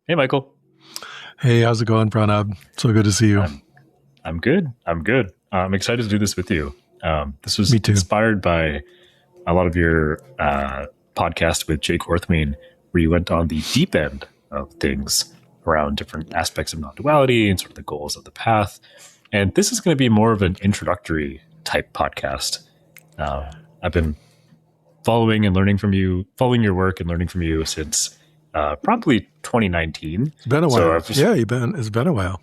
Hey, Michael. Hey, how's it going, Pranab? So good to see you. I'm good. I'm excited to do this with you. This was Me too. inspired by a lot of your podcast with Jake Orthwein, where you went on the deep end of things around different aspects of non-duality and sort of the goals of the path. And this is going to be more of an introductory type podcast. I've been following your work and learning from you since probably 2019. It's been a while. It's been a while.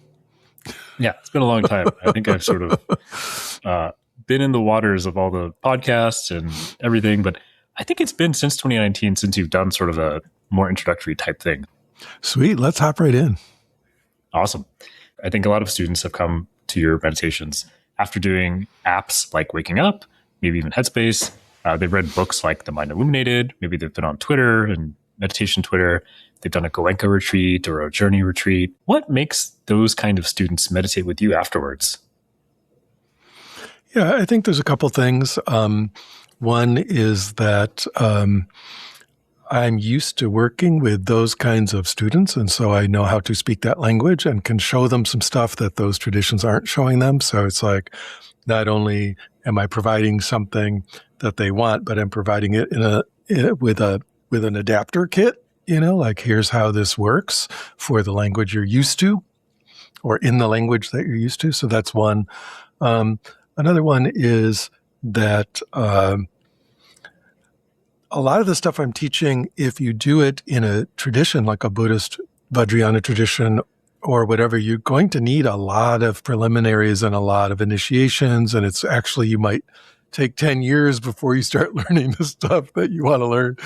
Yeah, it's been a long time. I think I've sort of been in the waters of all the podcasts and everything, but I think it's been since 2019 since you've done sort of a more introductory type thing. Sweet. Let's hop right in. Awesome. I think a lot of students have come to your meditations after doing apps like Waking Up, maybe even Headspace. They've read books like The Mind Illuminated. Maybe they've been on Twitter and meditation Twitter. They've done a Goenka retreat or a Jhourney retreat. What makes those kind of students meditate with you afterwards? Yeah, I think there's a couple things. One is that I'm used to working with those kinds of students, and so I know how to speak that language and can show them some stuff that those traditions aren't showing them. So it's like, not only am I providing something that they want, but I'm providing it with an adapter kit. Like, here's how this works for the language you're used to, or in the language that you're used to. So that's one. Another one is that a lot of the stuff I'm teaching, if you do it in a tradition like a Buddhist Vajrayana tradition or whatever, you're going to need a lot of preliminaries and a lot of initiations. And it's actually, you might take 10 years before you start learning the stuff that you want to learn.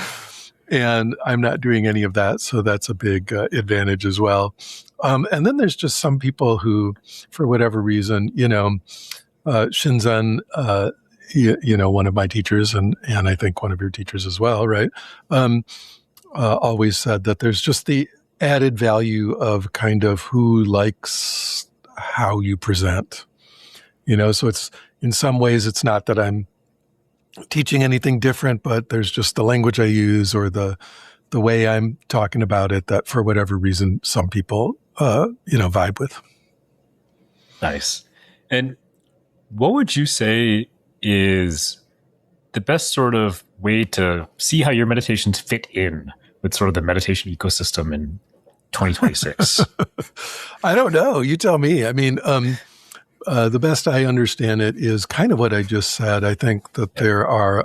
And I'm not doing any of that. So that's a big advantage as well. And then there's just some people who, for whatever reason, Shinzen, one of my teachers, and I think one of your teachers as well, right? Always said that there's just the added value of kind of who likes how you present, so it's, in some ways, it's not that I'm teaching anything different, but there's just the language I use or the way I'm talking about it that for whatever reason, some people, vibe with. Nice. And what would you say is the best sort of way to see how your meditations fit in with sort of the meditation ecosystem in 2026? I don't know. You tell me. I mean, the best I understand it is kind of what I just said. I think that there are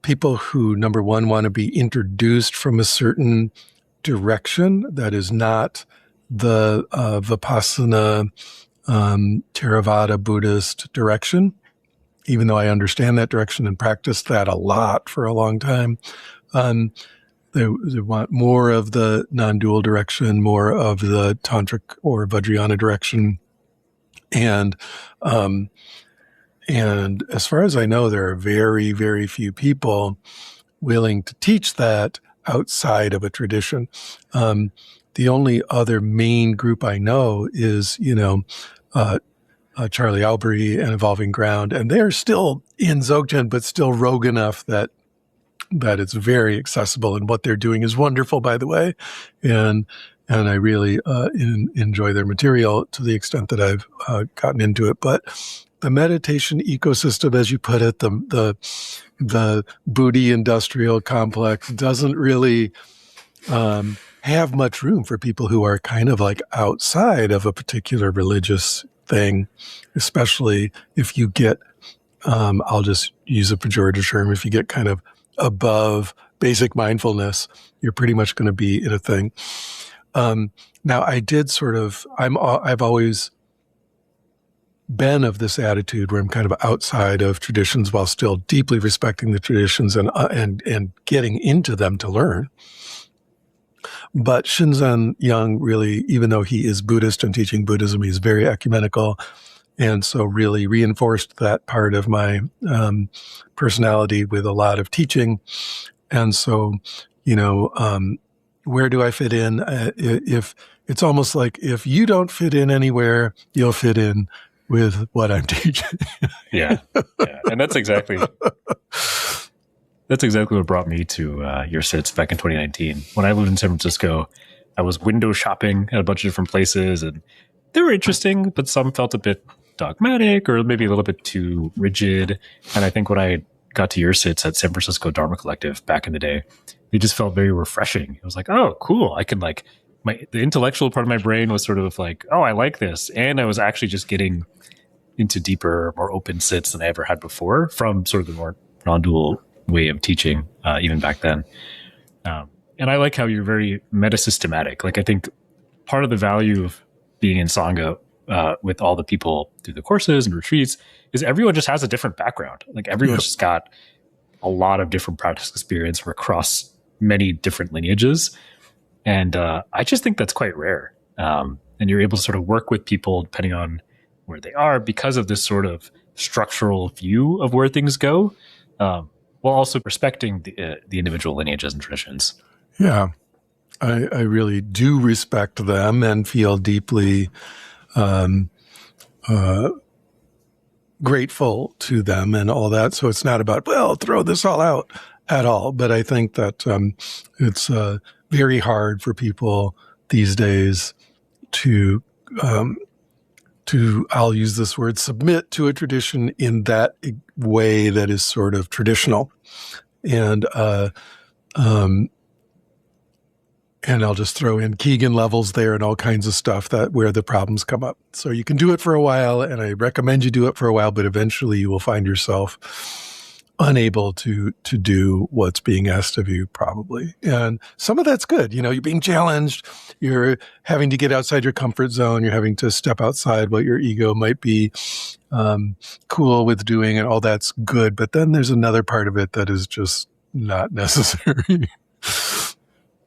people who, number one, want to be introduced from a certain direction that is not the Vipassana, Theravada Buddhist direction, even though I understand that direction and practiced that a lot for a long time. They want more of the non-dual direction, more of the tantric or Vajrayana direction. And as far as I know, there are very, very few people willing to teach that outside of a tradition. The only other main group I know is, Charlie Albury and Evolving Ground, and they're still in Dzogchen, but still rogue enough that it's very accessible, and what they're doing is wonderful, by the way. And I really enjoy their material to the extent that I've gotten into it. But the meditation ecosystem, as you put it, the Booty industrial complex doesn't really have much room for people who are kind of like outside of a particular religious thing, especially if you get, I'll just use a pejorative term, if you get kind of above basic mindfulness, you're pretty much going to be in a thing. Now, I've always been of this attitude where I'm kind of outside of traditions while still deeply respecting the traditions and getting into them to learn. But Shinzen Young really, even though he is Buddhist and teaching Buddhism, he's very ecumenical. And so really reinforced that part of my personality with a lot of teaching. And so, where do I fit in? If it's almost like if you don't fit in anywhere, you'll fit in with what I'm teaching. Yeah. And that's exactly That's exactly what brought me to your sits back in 2019. When I lived in San Francisco, I was window shopping at a bunch of different places, and they were interesting, but some felt a bit dogmatic or maybe a little bit too rigid. And I think when I got to your sits at San Francisco Dharma Collective back in the day, they just felt very refreshing. It was like, oh, cool. I can like the intellectual part of my brain was sort of like, oh, I like this. And I was actually just getting into deeper, more open sits than I ever had before from sort of the more non-dual way of teaching, even back then. And I like how you're very meta-systematic. Like, I think part of the value of being in Sangha with all the people through the courses and retreats is everyone just has a different background. Like, everyone's just got a lot of different practice experience from across many different lineages. And I just think that's quite rare. And you're able to sort of work with people depending on where they are because of this sort of structural view of where things go, while also respecting the individual lineages and traditions. Yeah, I really do respect them and feel deeply grateful to them and all that. So it's not about, well, throw this all out at all. But I think that it's very hard for people these days to I'll use this word, submit to a tradition in that way that is sort of traditional. And I'll just throw in Keegan levels there and all kinds of stuff where the problems come up. So you can do it for a while, and I recommend you do it for a while, but eventually you will find yourself unable to do what's being asked of you, probably. And some of that's good. You're being challenged. You're having to get outside your comfort zone. You're having to step outside what your ego might be cool with doing, and all that's good. But then there's another part of it that is just not necessary.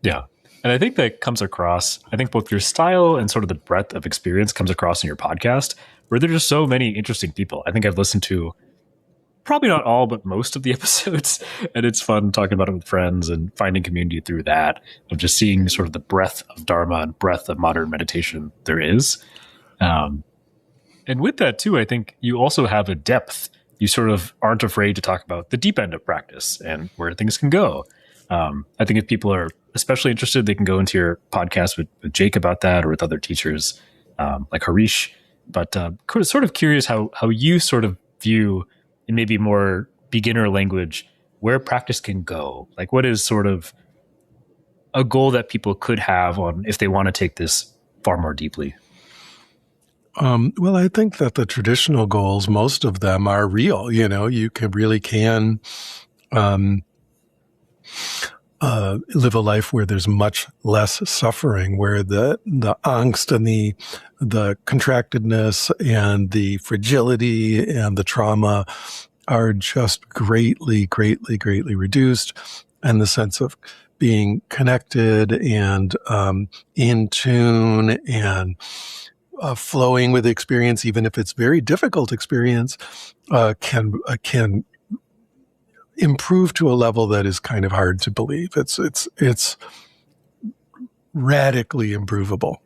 Yeah. And I think that comes across, I think both your style and sort of the breadth of experience comes across in your podcast, where there's just so many interesting people. I think I've listened to probably not all, but most of the episodes. And it's fun talking about it with friends and finding community through that, of just seeing sort of the breadth of Dharma and breadth of modern meditation there is. And with that too, I think you also have a depth. You sort of aren't afraid to talk about the deep end of practice and where things can go. I think if people are especially interested, they can go into your podcast with Jake about that, or with other teachers like Harish. But sort of curious how you sort of view, in maybe more beginner language, where practice can go. Like, what is sort of a goal that people could have on if they want to take this far more deeply? Well, I think that the traditional goals, most of them are real. You really can live a life where there's much less suffering, where the angst and the contractedness and the fragility and the trauma are just greatly, greatly, greatly reduced, and the sense of being connected and in tune and flowing with experience, even if it's very difficult experience, can improve to a level that is kind of hard to believe. It's radically improvable,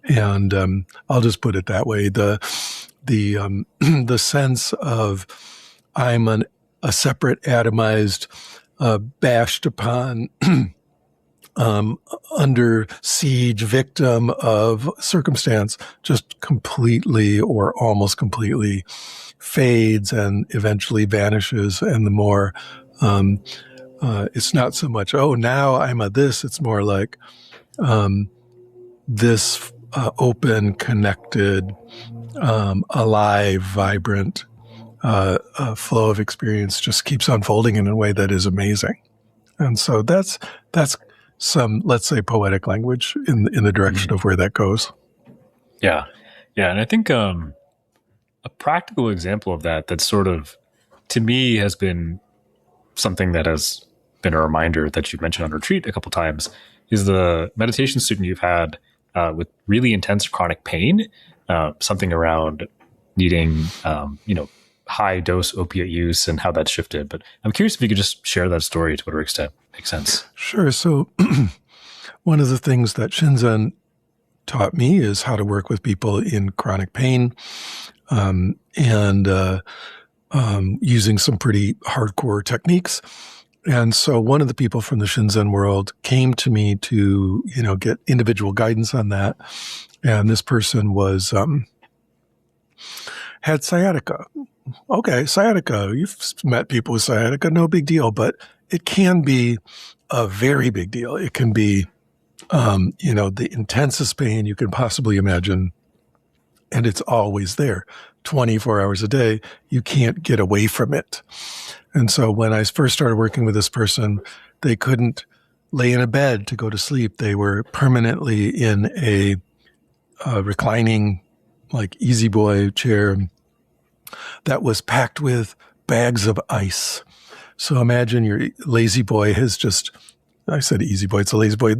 and I'll just put it that way. The sense of I'm a separate, atomized, bashed upon, under siege victim of circumstance just completely or almost completely fades and eventually vanishes. And the more, it's not so much, oh, now I'm a this, it's more like, this, open, connected, alive, vibrant, flow of experience just keeps unfolding in a way that is amazing. And so that's some, let's say, poetic language in the direction of where that goes. Yeah. Yeah. And I think a practical example of that sort of, to me, has been something that has been a reminder that you've mentioned on retreat a couple times, is the meditation student you've had with really intense chronic pain, something around needing, high dose opiate use and how that's shifted. But I'm curious if you could just share that story to whatever extent makes sense. Sure. So one of the things that Shinzen taught me is how to work with people in chronic pain, and using some pretty hardcore techniques. And so one of the people from the Shinzen world came to me to, get individual guidance on that. And this person was, had sciatica. Okay, sciatica. You've met people with sciatica, no big deal, but it can be a very big deal. It can be, the intensest pain you can possibly imagine. And it's always there, 24 hours a day. You can't get away from it. And so when I first started working with this person, they couldn't lay in a bed to go to sleep. They were permanently in a reclining, like Easy Boy chair that was packed with bags of ice. So imagine your lazy boy has just, I said Easy Boy, it's a lazy boy.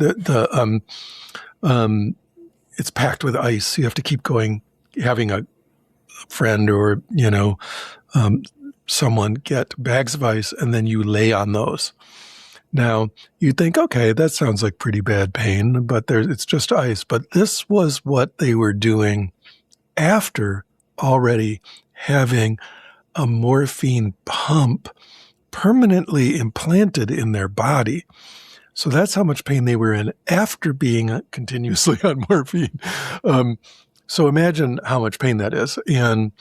It's packed with ice. You have to keep going, having a friend or, someone get bags of ice, and then you lay on those. Now, you think, okay, that sounds like pretty bad pain, but it's just ice. But this was what they were doing after already having a morphine pump permanently implanted in their body. So that's how much pain they were in after being continuously on morphine. So imagine how much pain that is. And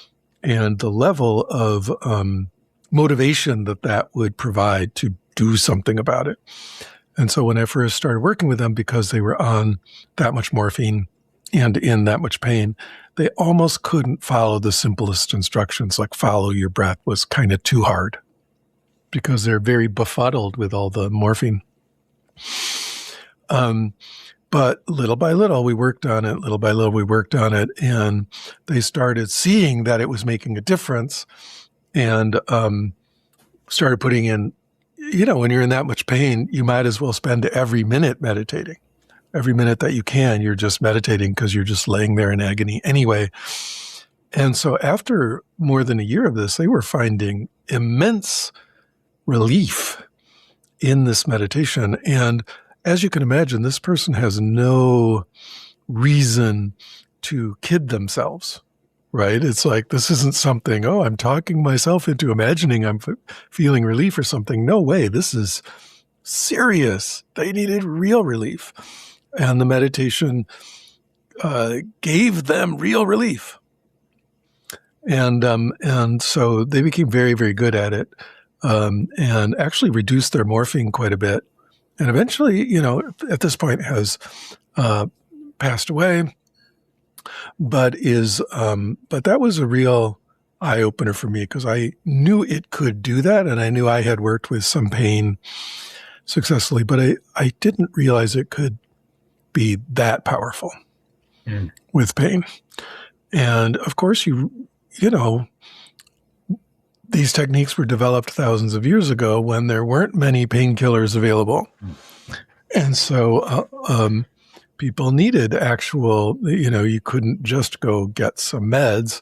the level of motivation that would provide to do something about it. And so when I first started working with them, because they were on that much morphine and in that much pain, they almost couldn't follow the simplest instructions, like follow your breath was kind of too hard because they're very befuddled with all the morphine. But little by little, we worked on it. Little by little, we worked on it. And they started seeing that it was making a difference and started putting in, when you're in that much pain, you might as well spend every minute meditating. Every minute that you can, you're just meditating because you're just laying there in agony anyway. And so after more than a year of this, they were finding immense relief in this meditation. And as you can imagine, this person has no reason to kid themselves, right? It's like, this isn't something, I'm talking myself into imagining I'm feeling relief or something. No way. This is serious. They needed real relief. And the meditation gave them real relief. And so they became very, very good at it, and actually reduced their morphine quite a bit. And eventually, at this point has passed away, but that was a real eye opener for me because I knew it could do that, and I knew I had worked with some pain successfully, but I didn't realize it could be that powerful with pain. And of course, these techniques were developed thousands of years ago when there weren't many painkillers available. And so people needed actual, you couldn't just go get some meds.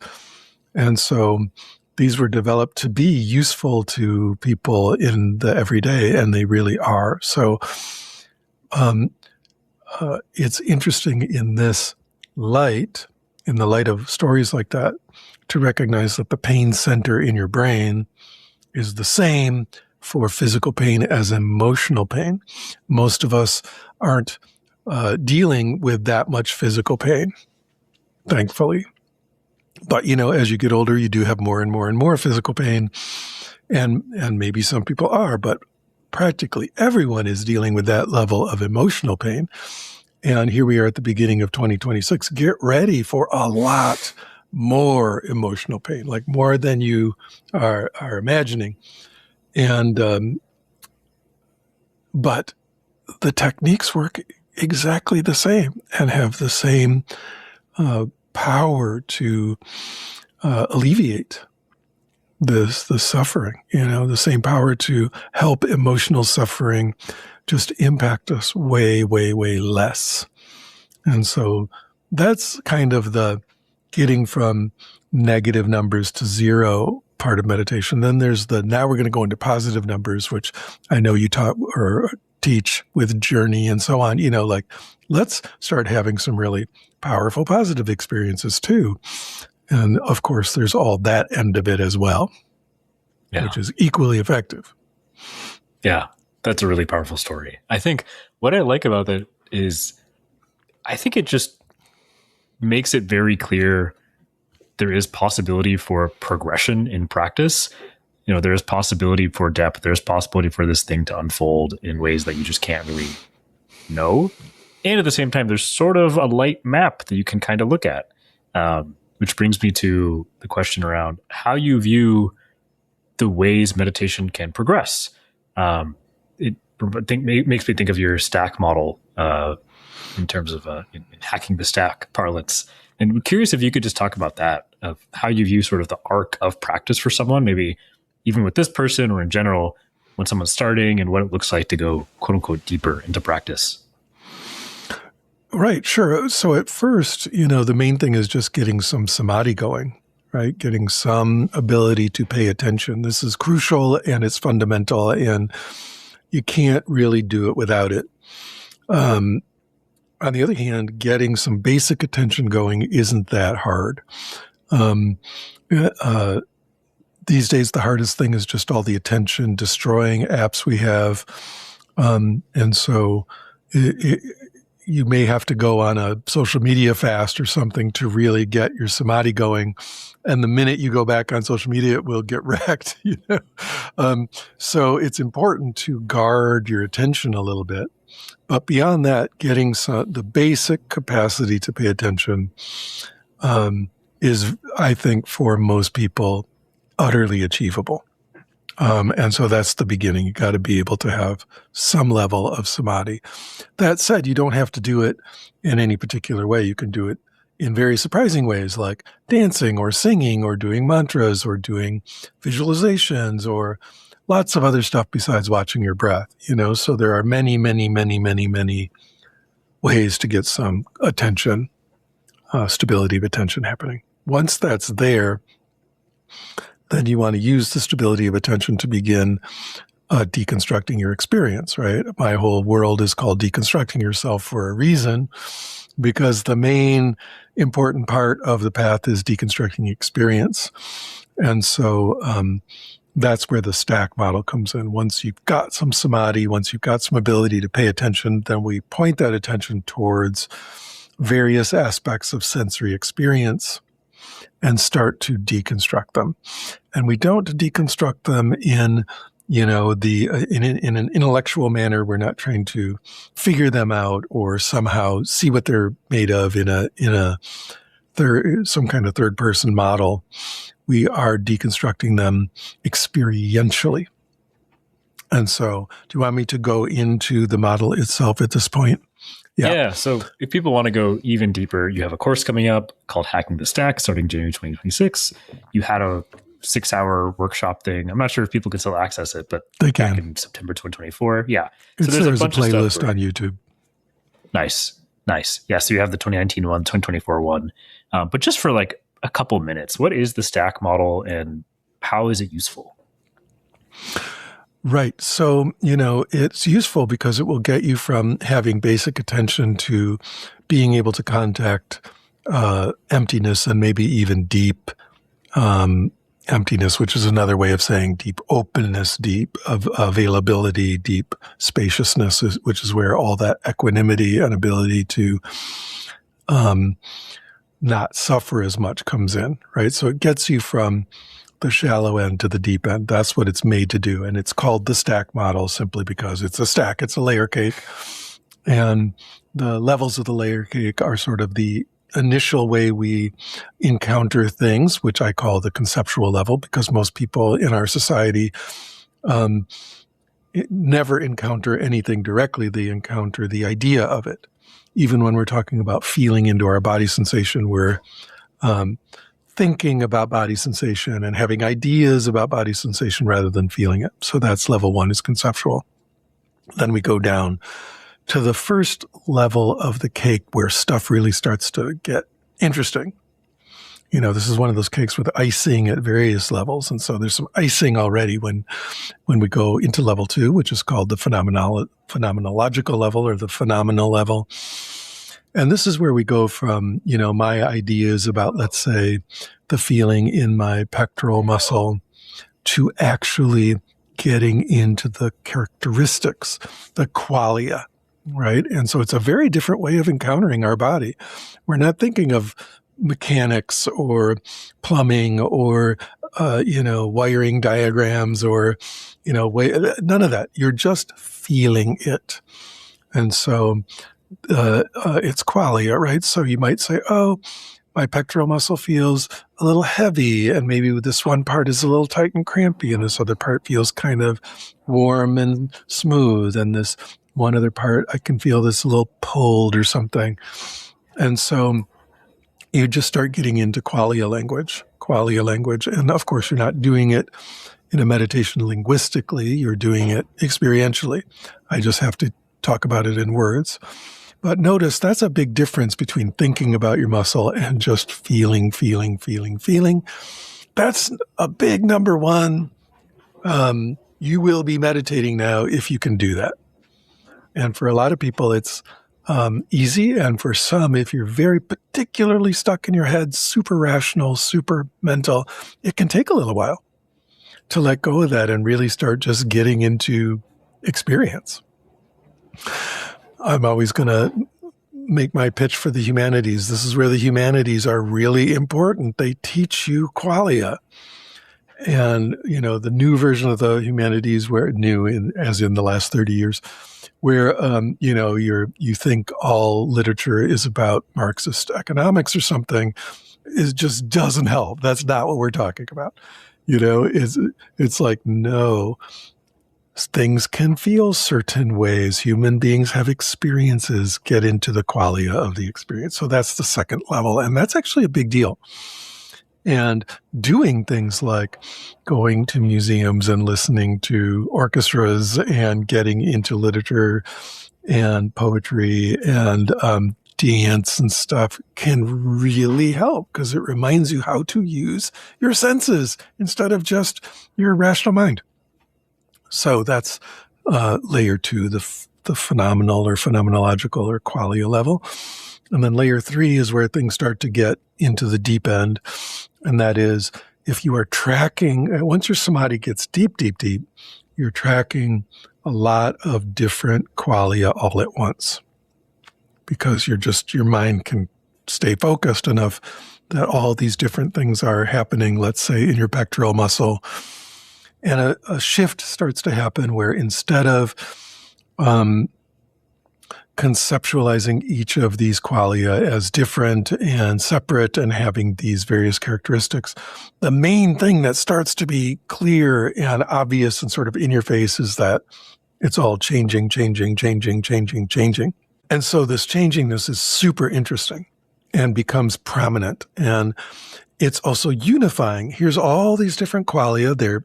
And so these were developed to be useful to people in the everyday, and they really are. So it's interesting in this light, in the light of stories like that, to recognize that the pain center in your brain is the same for physical pain as emotional pain. Most of us aren't dealing with that much physical pain, thankfully. But, as you get older, you do have more and more and more physical pain. And maybe some people are, but practically everyone is dealing with that level of emotional pain. And here we are at the beginning of 2026. Get ready for a lot more emotional pain, like more than you are imagining. And, but the techniques work exactly the same and have the same power to alleviate the suffering, the same power to help emotional suffering just impact us way, way, way less. And so that's kind of the getting from negative numbers to zero part of meditation. Then there's now we're going to go into positive numbers, which I know you taught or teach with Jhourney and so on, let's start having some really powerful positive experiences too. And of course, there's all that end of it as well, which is equally effective. Yeah, that's a really powerful story. I think what I like about that is I think it just makes it very clear there is possibility for progression in practice. You know, there's possibility for depth. There's possibility for this thing to unfold in ways that you just can't really know. And at the same time, there's sort of a light map that you can kind of look at, which brings me to the question around how you view the ways meditation can progress. It makes me think of your stack model in terms of in hacking the stack parlance. And I'm curious if you could just talk about that, of how you view sort of the arc of practice for someone, maybe even with this person or in general, when someone's starting, and what it looks like to go, quote unquote, deeper into practice. Right, sure. So at first, the main thing is just getting some samadhi going, right? Getting some ability to pay attention. This is crucial and it's fundamental, and you can't really do it without it. On the other hand, getting some basic attention going isn't that hard. These days, the hardest thing is just all the attention destroying apps we have. And so you may have to go on a social media fast or something to really get your samadhi going. And the minute you go back on social media, it will get wrecked. So it's important to guard your attention a little bit. But beyond that, getting the basic capacity to pay attention is, I think, for most people, utterly achievable. And so that's the beginning. You got to be able to have some level of samadhi. That said, you don't have to do it in any particular way. You can do it in very surprising ways, like dancing or singing or doing mantras or doing visualizations or lots of other stuff besides watching your breath, So there are many, many, many, many, many ways to get some attention, stability of attention happening. Once that's there, then you want to use the stability of attention to begin deconstructing your experience, right? My whole world is called Deconstructing Yourself for a reason, because the main important part of the path is deconstructing experience. And so that's where the stack model comes in. Once you've got some samadhi, once you've got some ability to pay attention, then we point that attention towards various aspects of sensory experience and start to deconstruct them. And we don't deconstruct them in, in an intellectual manner. We're not trying to figure them out or somehow see what they're made of in some kind of third person model. We are deconstructing them experientially. And so, do you want me to go into the model itself at this point? Yeah. So if people want to go even deeper, you have a course coming up called Hacking the Stack starting January 2026. You had a 6-hour workshop thing. I'm not sure if people can still access it, but they can. Back in September 2024. Yeah. So there's a playlist on YouTube. Nice. Yeah. So you have the 2019 one, 2024 one. But just for like a couple minutes, what is the stack model and how is it useful? Right. So, it's useful because it will get you from having basic attention to being able to contact emptiness and maybe even deep emptiness, which is another way of saying deep openness, deep availability, deep spaciousness, which is where all that equanimity and ability to not suffer as much comes in, right? So it gets you from the shallow end to the deep end. That's what it's made to do. And it's called the stack model simply because it's a stack. It's a layer cake. And the levels of the layer cake are sort of the initial way we encounter things, which I call the conceptual level, because most people in our society never encounter anything directly. They encounter the idea of it. Even when we're talking about feeling into our body sensation, we're thinking about body sensation and having ideas about body sensation rather than feeling it. So that's level one, is conceptual. Then we go down to the first level of the cake where stuff really starts to get interesting. This is one of those cakes with icing at various levels. And so there's some icing already when we go into level 2, which is called the phenomenological level or the phenomenal level. And this is where we go from, my ideas about, let's say, the feeling in my pectoral muscle to actually getting into the characteristics, the qualia, right? And so it's a very different way of encountering our body. We're not thinking of mechanics or plumbing or, wiring diagrams or, none of that. You're just feeling it. And so it's qualia, right? So you might say, oh, my pectoral muscle feels a little heavy, and maybe this one part is a little tight and crampy, and this other part feels kind of warm and smooth, and this one other part, I can feel this a little pulled or something. And so you just start getting into qualia language. And of course, you're not doing it in a meditation linguistically, you're doing it experientially. I just have to talk about it in words. But notice that's a big difference between thinking about your muscle and just feeling. That's a big number one. You will be meditating now if you can do that. And for a lot of people, it's easy. And for some, if you're very particularly stuck in your head, super rational, super mental, it can take a little while to let go of that and really start just getting into experience. I'm always going to make my pitch for the humanities. This is where the humanities are really important. They teach you qualia. And, the new version of the humanities, where as in the last 30 years, where, you think all literature is about Marxist economics or something, it just doesn't help. That's not what we're talking about. It's like, no, things can feel certain ways. Human beings have experiences, get into the qualia of the experience. So that's the second level. And that's actually a big deal. And doing things like going to museums and listening to orchestras and getting into literature and poetry and dance and stuff can really help, because it reminds you how to use your senses instead of just your rational mind. So that's layer 2, the phenomenal or phenomenological or qualia level. And then layer 3 is where things start to get into the deep end. And that is, if you are tracking, once your samadhi gets deep, you're tracking a lot of different qualia all at once. Because your mind can stay focused enough that all these different things are happening, let's say, in your pectoral muscle. And a shift starts to happen where instead of conceptualizing each of these qualia as different and separate and having these various characteristics, the main thing that starts to be clear and obvious and sort of in your face is that it's all changing. And so this changingness is super interesting and becomes prominent. And it's also unifying. Here's all these different qualia. They're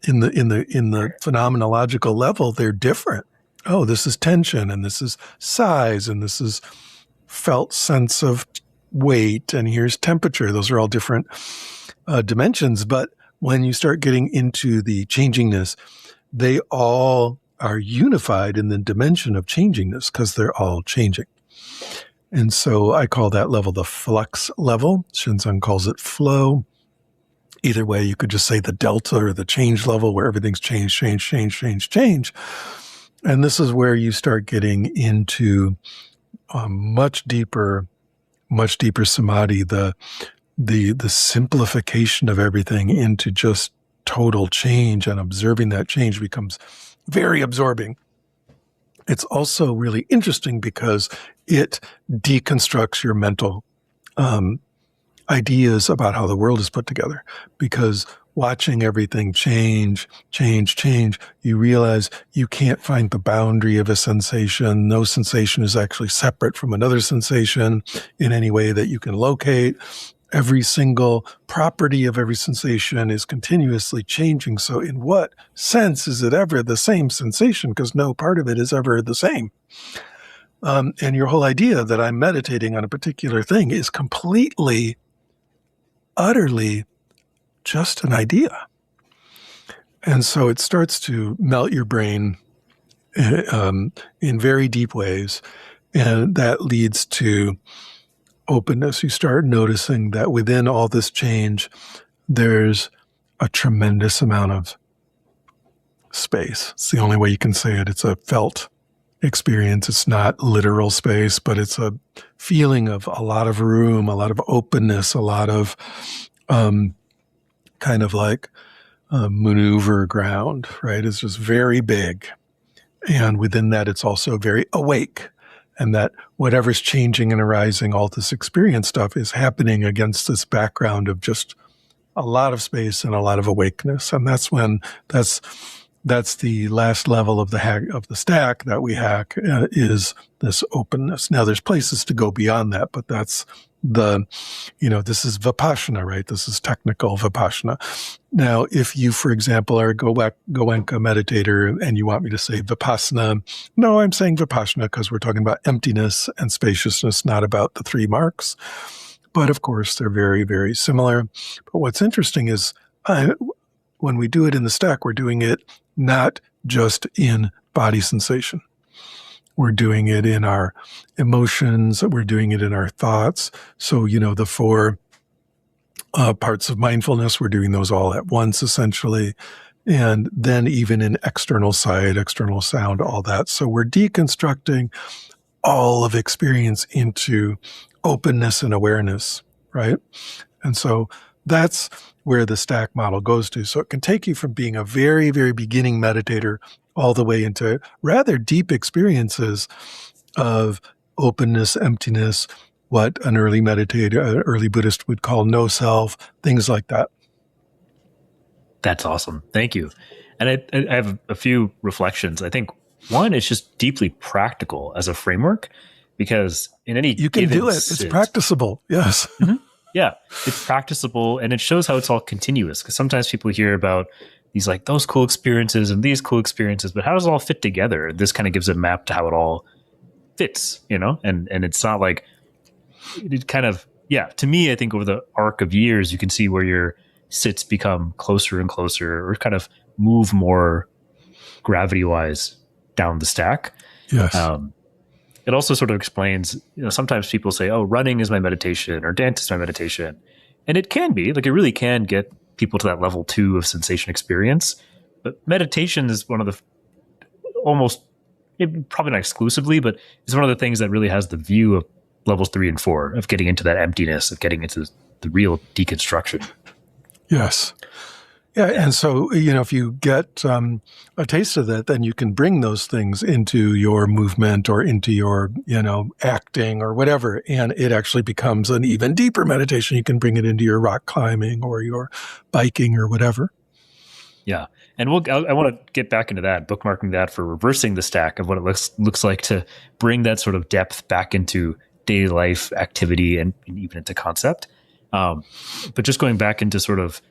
in the phenomenological level, they're different. Oh, this is tension, and this is size, and this is felt sense of weight, and here's temperature. Those are all different dimensions. But when you start getting into the changingness, they all are unified in the dimension of changingness because they're all changing. And so I call that level the flux level. Shinzan calls it flow. Either way, you could just say the delta or the change level, where everything's change. And this is where you start getting into much deeper samadhi, the simplification of everything into just total change, and observing that change becomes very absorbing. It's also really interesting because it deconstructs your mental ideas about how the world is put together. Because watching everything change, you realize you can't find the boundary of a sensation. No sensation is actually separate from another sensation in any way that you can locate. Every single property of every sensation is continuously changing. So in what sense is it ever the same sensation? Because no part of it is ever the same. And your whole idea that I'm meditating on a particular thing is completely, utterly just an idea. And so it starts to melt your brain in very deep ways. And that leads to openness. You start noticing that within all this change, there's a tremendous amount of space. It's the only way you can say it. It's a felt experience. It's not literal space, but it's a feeling of a lot of room, a lot of openness, a lot of kind of like maneuver ground, right? It's just very big. And within that, it's also very awake. And that whatever's changing and arising, all this experience stuff is happening against this background of just a lot of space and a lot of awakeness. And that's when that's the last level of the stack that we hack, is this openness. Now there's places to go beyond that, but that's this is Vipassana, right? This is technical Vipassana. Now, if you, for example, are a Goenka meditator and you want me to say Vipassana, no, I'm saying Vipassana because we're talking about emptiness and spaciousness, not about the three marks. But of course, they're very, very similar. But what's interesting is when we do it in the stack, we're doing it not just in body sensation. We're doing it in our emotions. We're doing it in our thoughts. So, the four parts of mindfulness, we're doing those all at once, essentially. And then even in external sight, external sound, all that. So we're deconstructing all of experience into openness and awareness, right? And so that's where the stack model goes to. So it can take you from being a very, very beginning meditator all the way into rather deep experiences of openness, emptiness, what an early meditator, early Buddhist would call no self, things like that. That's awesome. Thank you. And I have a few reflections. I think one is just deeply practical as a framework, because in any you can do it. It's practicable. Yes. Mm-hmm. Yeah, it's practicable, and it shows how it's all continuous. Because sometimes people hear about these like those cool experiences and these cool experiences, but how does it all fit together? This kind of gives a map to how it all fits, and it's not like it kind of, to me, I think over the arc of years, you can see where your sits become closer and closer, or kind of move more gravity wise down the stack. Yes. It also sort of explains, sometimes people say, oh, running is my meditation or dance is my meditation. And it can be, like, it really can get people to that level 2 of sensation experience. But meditation is one of the almost, probably not exclusively, but it's one of the things that really has the view of levels 3 and 4, of getting into that emptiness, of getting into the real deconstruction. Yes. Yeah. And so, if you get a taste of that, then you can bring those things into your movement or into your, acting or whatever. And it actually becomes an even deeper meditation. You can bring it into your rock climbing or your biking or whatever. Yeah. And I want to get back into that, bookmarking that for reversing the stack of what it looks like to bring that sort of depth back into daily life activity and even into concept. But just going back into sort of,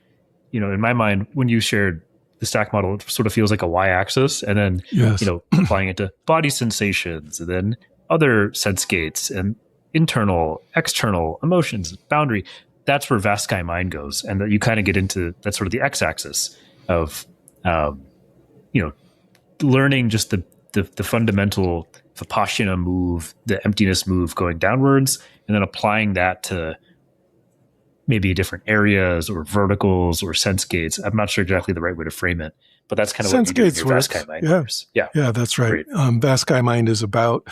in my mind, when you shared the stack model, it sort of feels like a y-axis, and then, yes. Applying it to body sensations, and then other sense gates, and internal, external emotions, boundary. That's where Vaskai mind goes. And that you kind of get into that sort of the x-axis of, learning just the fundamental Vipassana move, the emptiness move going downwards, and then applying that to maybe different areas or verticals or sense gates. I'm not sure exactly the right way to frame it, but that's kind of sense what you do gates in your works. Vaskai mind. Yeah. Yeah, that's right. Vaskai mind is about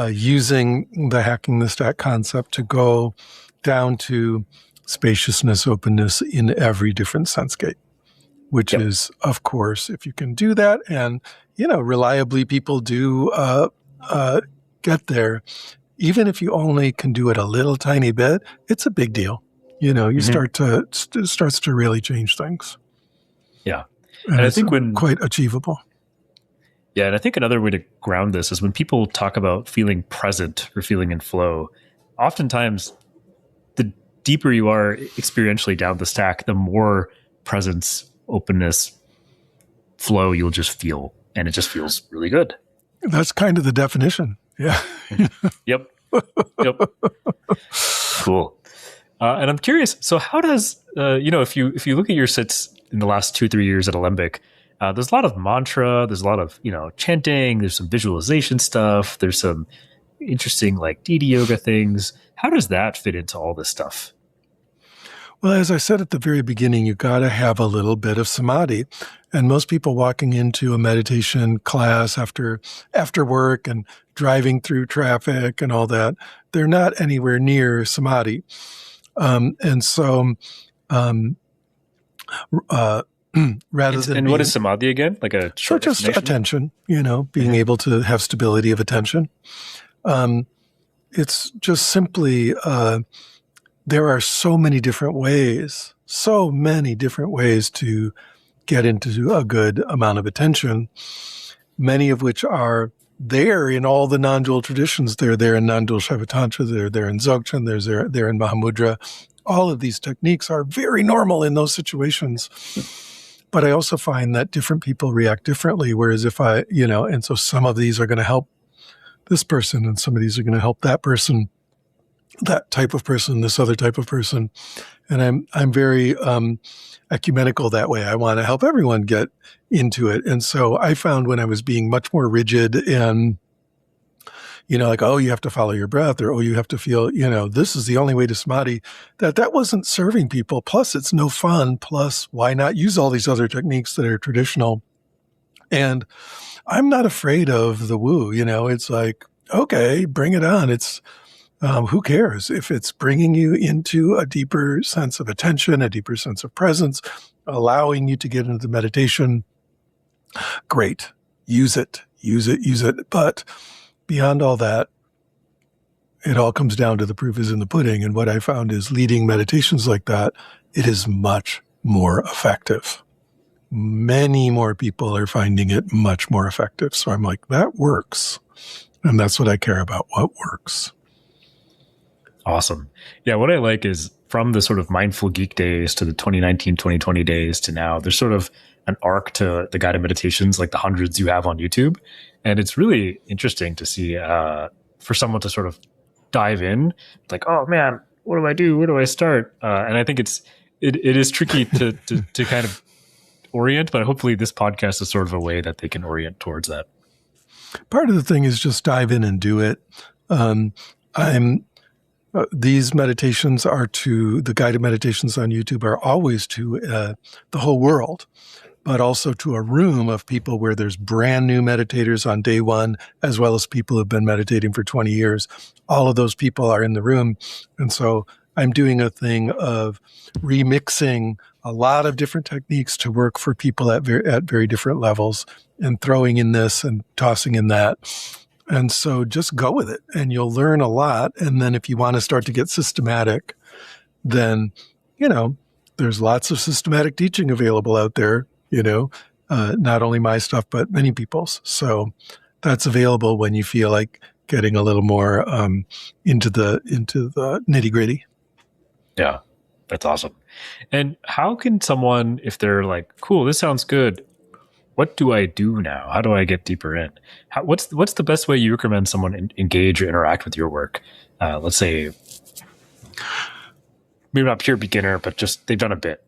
using the hacking the stack concept to go down to spaciousness, openness in every different sense gate, which is, of course, if you can do that, and, reliably people do get there, even if you only can do it a little tiny bit, it's a big deal. You starts to really change things. Yeah. And I think quite achievable. Yeah. And I think another way to ground this is when people talk about feeling present or feeling in flow, oftentimes the deeper you are experientially down the stack, the more presence, openness, flow you'll just feel. And it just feels really good. That's kind of the definition. Yeah. Yep. Cool. And I'm curious, so how does, if you look at your sits in the last 2-3 years at Alembic, there's a lot of mantra, there's a lot of, chanting, there's some visualization stuff, there's some interesting like deity yoga things. How does that fit into all this stuff? Well, as I said at the very beginning, you got to have a little bit of samadhi. And most people walking into a meditation class after work and driving through traffic and all that, they're not anywhere near samadhi. And so, rather than and what is samadhi again? Like a short just attention, being able to have stability of attention. It's just simply, there are so many different ways to get into a good amount of attention, many of which are there in all the non-dual traditions. They're there in non-dual Shaiva Tantra, they're there in Dzogchen, they're in Mahamudra. All of these techniques are very normal in those situations. But I also find that different people react differently, whereas if and so some of these are going to help this person and some of these are going to help that person, that type of person, this other type of person. And I'm very ecumenical that way. I want to help everyone get into it. And so I found when I was being much more rigid and, like, oh, you have to follow your breath, or, oh, you have to feel, this is the only way to samadhi, that wasn't serving people. Plus, it's no fun. Plus, why not use all these other techniques that are traditional? And I'm not afraid of the woo, it's like, okay, bring it on. It's, who cares if it's bringing you into a deeper sense of attention, a deeper sense of presence, allowing you to get into meditation. Great. Use it. But beyond all that, it all comes down to the proof is in the pudding. And what I found is leading meditations like that, it is much more effective. Many more people are finding it much more effective. So I'm like, that works. And that's what I care about. What works? Awesome. Yeah, what I like is from the sort of mindful geek days to the 2019, 2020 days to now, there's sort of an arc to the guided meditations, like the hundreds you have on YouTube. And it's really interesting to see for someone to sort of dive in, like, oh man, what do I do? Where do I start? And I think it is tricky to kind of orient, but hopefully this podcast is sort of a way that they can orient towards that. Part of the thing is just dive in and do it. These meditations the guided meditations on YouTube are always to the whole world, but also to a room of people where there's brand new meditators on day one, as well as people who've been meditating for 20 years. All of those people are in the room. And so I'm doing a thing of remixing a lot of different techniques to work for people at very different levels, and throwing in this and tossing in that. And so just go with it and you'll learn a lot. And then if you want to start to get systematic, then, there's lots of systematic teaching available out there, not only my stuff, but many people's. So that's available when you feel like getting a little more into the nitty gritty. Yeah, that's awesome. And how can someone, if they're like, cool, this sounds good, what do I do now? How do I get deeper in? What's the best way you recommend someone engage or interact with your work? Let's say, maybe not pure beginner, but just they've done a bit.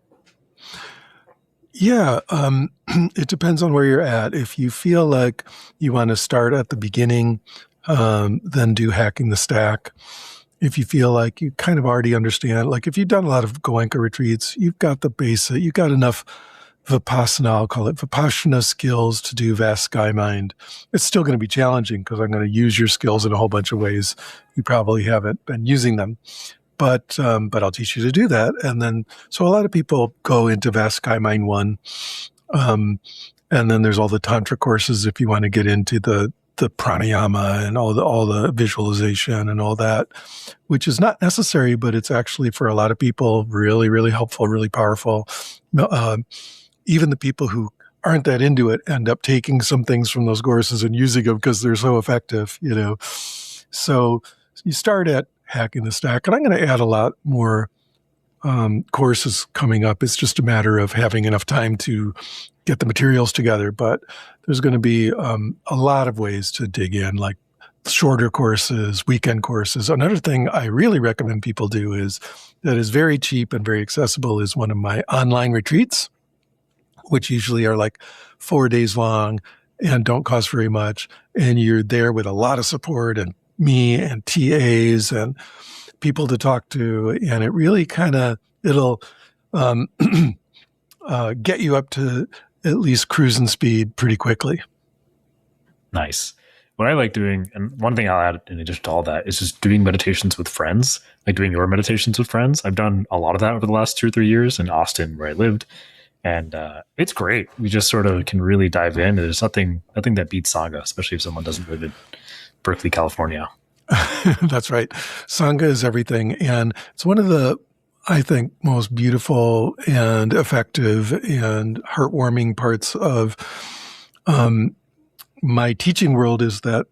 Yeah, it depends on where you're at. If you feel like you want to start at the beginning, then do Hacking the Stack. If you feel like you kind of already understand, like if you've done a lot of Goenka retreats, you've got the basic, you've got enough Vipassana, I'll call it Vipassana skills to do vast sky mind. It's still going to be challenging because I'm going to use your skills in a whole bunch of ways. You probably haven't been using them, but I'll teach you to do that. And then, so a lot of people go into vast sky mind 1. And then there's all the tantra courses if you want to get into the pranayama and all the visualization and all that, which is not necessary, but it's actually for a lot of people really, really helpful, really powerful. Even the people who aren't that into it end up taking some things from those courses and using them because they're so effective, So you start at Hacking the Stack, and I'm going to add a lot more courses coming up. It's just a matter of having enough time to get the materials together, but there's going to be a lot of ways to dig in, like shorter courses, weekend courses. Another thing I really recommend people do that is very cheap and very accessible is one of my online retreats, which usually are like 4 days long and don't cost very much. And you're there with a lot of support and me and TAs and people to talk to. And it really kind of it'll get you up to at least cruising speed pretty quickly. Nice. What I like doing, and one thing I'll add in addition to all that, is just doing meditations with friends, like doing your meditations with friends. I've done a lot of that over the last 2 or 3 years in Austin, where I lived. And it's great. We just sort of can really dive in. There's nothing that beats sangha, especially if someone doesn't live in Berkeley, California. That's right. Sangha is everything. And it's one of the, I think, most beautiful and effective and heartwarming parts of my teaching world is that,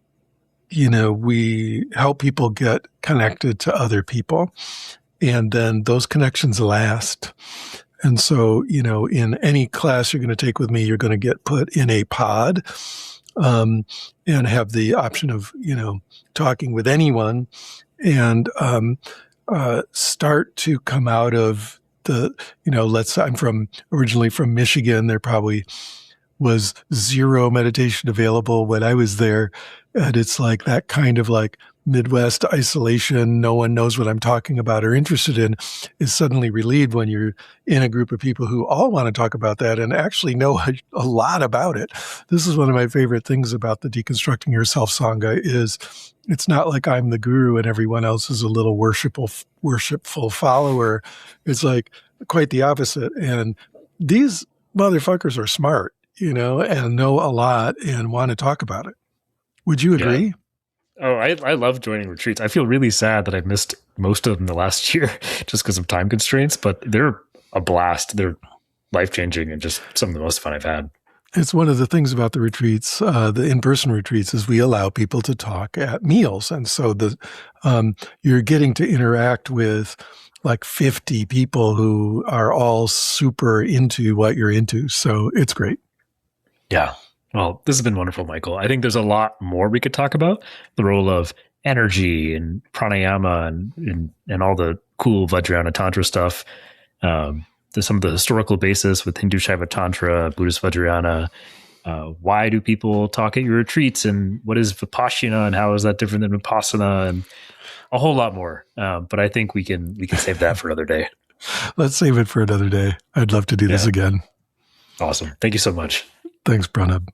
we help people get connected to other people, and then those connections last. And so, in any class you're going to take with me, you're going to get put in a pod and have the option of, talking with anyone and start to come out of the, I'm originally from Michigan. There probably was zero meditation available when I was there. And it's like that kind of like Midwest isolation, no one knows what I'm talking about or interested in, is suddenly relieved when you're in a group of people who all want to talk about that and actually know a lot about it. This is one of my favorite things about the Deconstructing Yourself Sangha is it's not like I'm the guru and everyone else is a little worshipful follower. It's like quite the opposite. And these motherfuckers are smart, and know a lot and want to talk about it. Would you agree? Yeah. Oh, I love joining retreats. I feel really sad that I've missed most of them the last year just because of time constraints, but they're a blast. They're life-changing and just some of the most fun I've had. It's one of the things about the retreats, the in-person retreats, is we allow people to talk at meals. And so you're getting to interact with like 50 people who are all super into what you're into. So it's great. Yeah. Well, this has been wonderful, Michael. I think there's a lot more we could talk about. The role of energy and pranayama and all the cool Vajrayana Tantra stuff. There's some of the historical basis with Hindu Shaiva Tantra, Buddhist Vajrayana. Why do people talk at your retreats? And what is Vipassana and how is that different than Vipassana? And a whole lot more. But I think we can save that for another day. Let's save it for another day. I'd love to do this again. Awesome. Thank you so much. Thanks, Pranab.